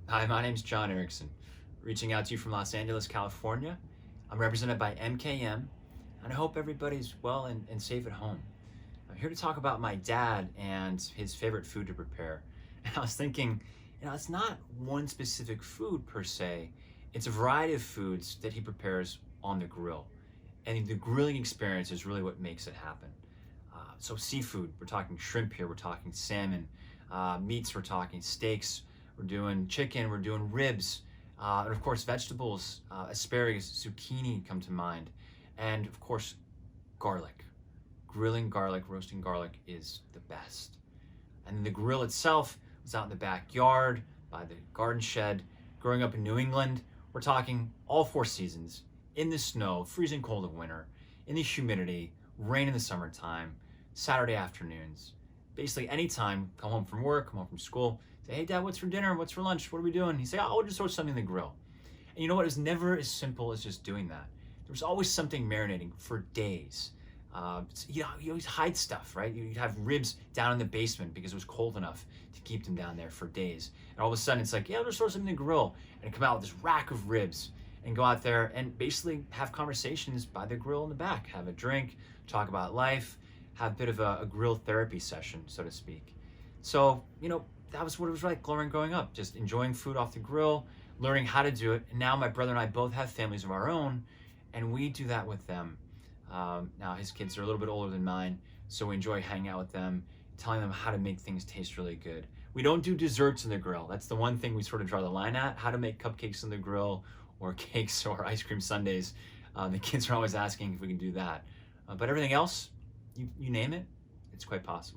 Hi, my name's John Erickson, reaching out to you from Los Angeles, California. I'm represented by MKM, and I hope everybody's well and safe at home. I'm here to talk about my dad and his favorite food to prepare. And I was thinking, it's not one specific food per se, it's a variety of foods that he prepares on the grill. And the grilling experience is really what makes it happen. So seafood, we're talking shrimp here, we're talking salmon, meats, we're talking steaks, we're doing chicken, we're doing ribs, and of course vegetables, asparagus, zucchini come to mind, and of course garlic. Grilling garlic, roasting garlic is the best. And the grill itself was out in the backyard by the garden shed. Growing up in New England, we're talking all four seasons, in the snow, freezing cold in winter, in the humidity, rain in the summertime, Saturday afternoons. Basically anytime, come home from work, come home from school, say, hey dad, what's for dinner? What's for lunch? What are we doing? He'd say, oh, we'll just throw something in the grill. And you know what? It was never as simple as just doing that. There was always something marinating for days. You always hide stuff, right? You'd have ribs down in the basement because it was cold enough to keep them down there for days. And all of a sudden it's like, yeah, I'll just throw something in the grill, and come out with this rack of ribs and go out there and basically have conversations by the grill in the back, have a drink, talk about life, have a bit of a grill therapy session, so to speak. So, that was what it was like growing up, just enjoying food off the grill, learning how to do it. And now my brother and I both have families of our own, and we do that with them. Now his kids are a little bit older than mine, so we enjoy hanging out with them, telling them how to make things taste really good. We don't do desserts in the grill. That's the one thing we sort of draw the line at, how to make cupcakes in the grill or cakes or ice cream sundaes. The kids are always asking if we can do that. But everything else, you name it, it's quite possible.